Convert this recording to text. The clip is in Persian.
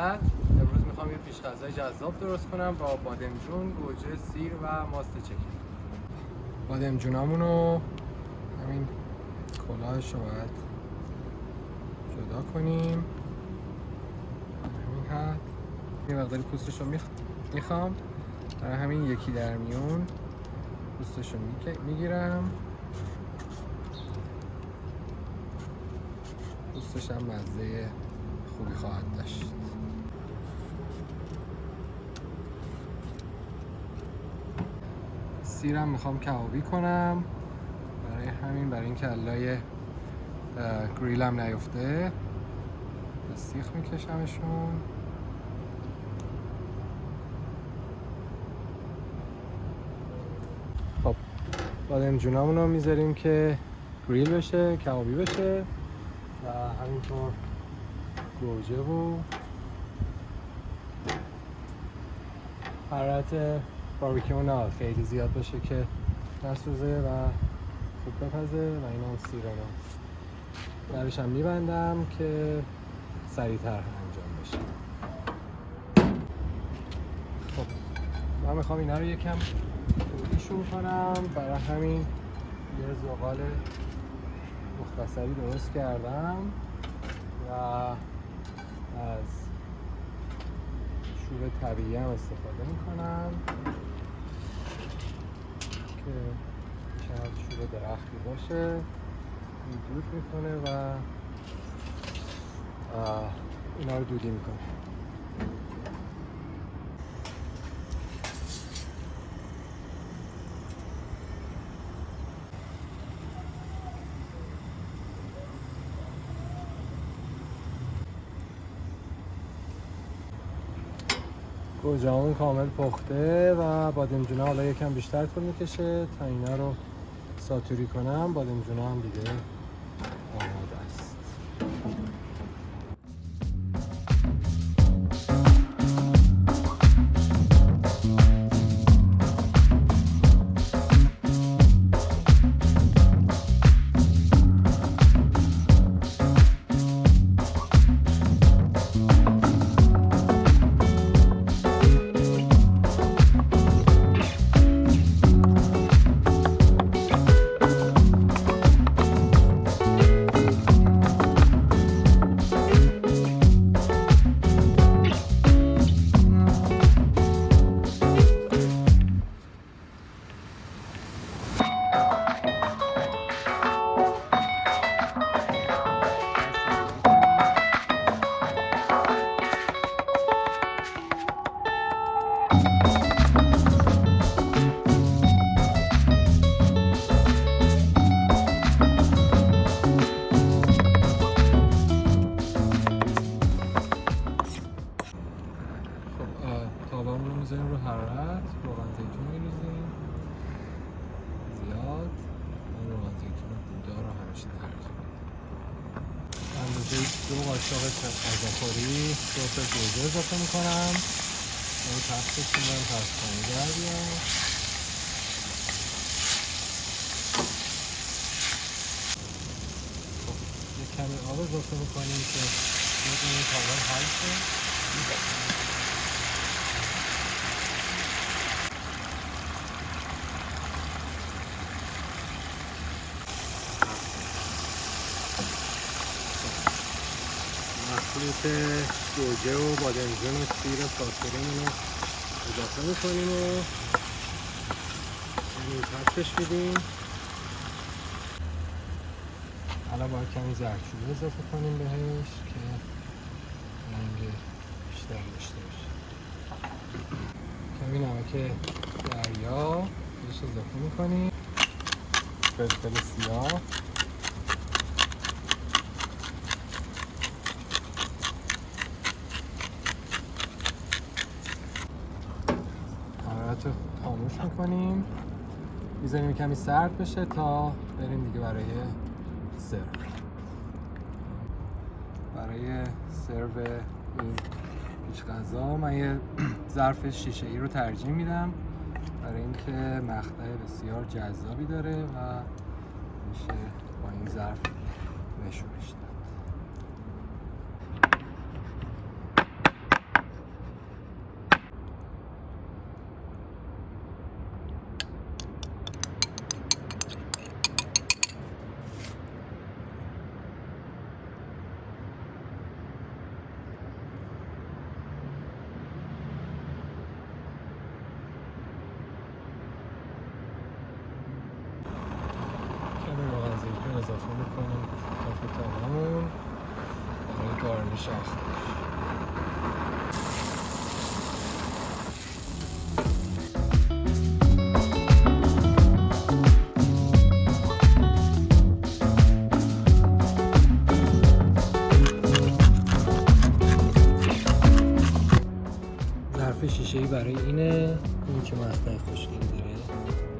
خواهد. امروز میخوام یه پیش غذای جذاب درست کنم با بادمجون، گوجه، سیر و ماست چکیده. بادمجونامونو همین کلاهش رو باید جدا کنیم. همین حد. یه مقداری پوستش رو میخوام، برای همین یکی در میون پوستش رو میگیرم. پوستش هم مزه خوبی خواهد داشت. سیرم میخوام کبابی کنم، برای اینکه علای گریلم نیفته به سیخ میکشمشون. خب بادمجونامون رو میذاریم که گریل بشه، کبابی بشه و همینطور گوجه و حرارت باربیکیو نه خیلی زیاد باشه که نسوزه و خوب بپزه. و این هم سیرمه درش هم میبندم که سریعتر انجام بشه. خب من میخوام اینا رو یکم دودیشون کنم، برای همین یه زغال مختصری درست کردم و از شور طبیعی هم استفاده میکنم که شاید شور درختی باشه. این دود میکنه و اینا رو دودی میکنه. گوجه‌مون کامل پخته و بادمجونا حالا یکم بیشتر طول میکشه تا اینا رو ساتوری کنم. بادمجونا هم دیگه آماده است. تابمون رو میذاریم رو حرارت، روغن زیتون میریزیم زیاد. من روغن زیتون پودار رو همیشه ترجیح میدم. اندازه 2 قاشق غذاخوری سس گوجه اضافه میکنم. اون پخشش میدم تا از پایین در بیاد. یک کمی آب اضافه میکنیم که این کامل حل شه. مخلوط گوجه و بادمجون و سیر ساتورمون رو اضافه میکنیم و همین پخشش میدیم. حالا باید کمی زردچوبه اضافه کنیم بهش که رنگ بیشتر داشته باشه. کمی نمک دریا بهش اضافه میکنیم. فلفل سیاه، حرارت رو خاموش میکنیم، میذاریم کمی سرد بشه تا بریم دیگه برای سرو. برای سرو این پیش غذا من یه ظرف شیشه ای رو ترجیح میدم، برای اینکه مقطع بسیار جذابی داره و میشه با این ظرف نشونش داد. واکنش آخرش. ظرف شیشه‌ای برای اینه، این که مقطع خوشگلی داره.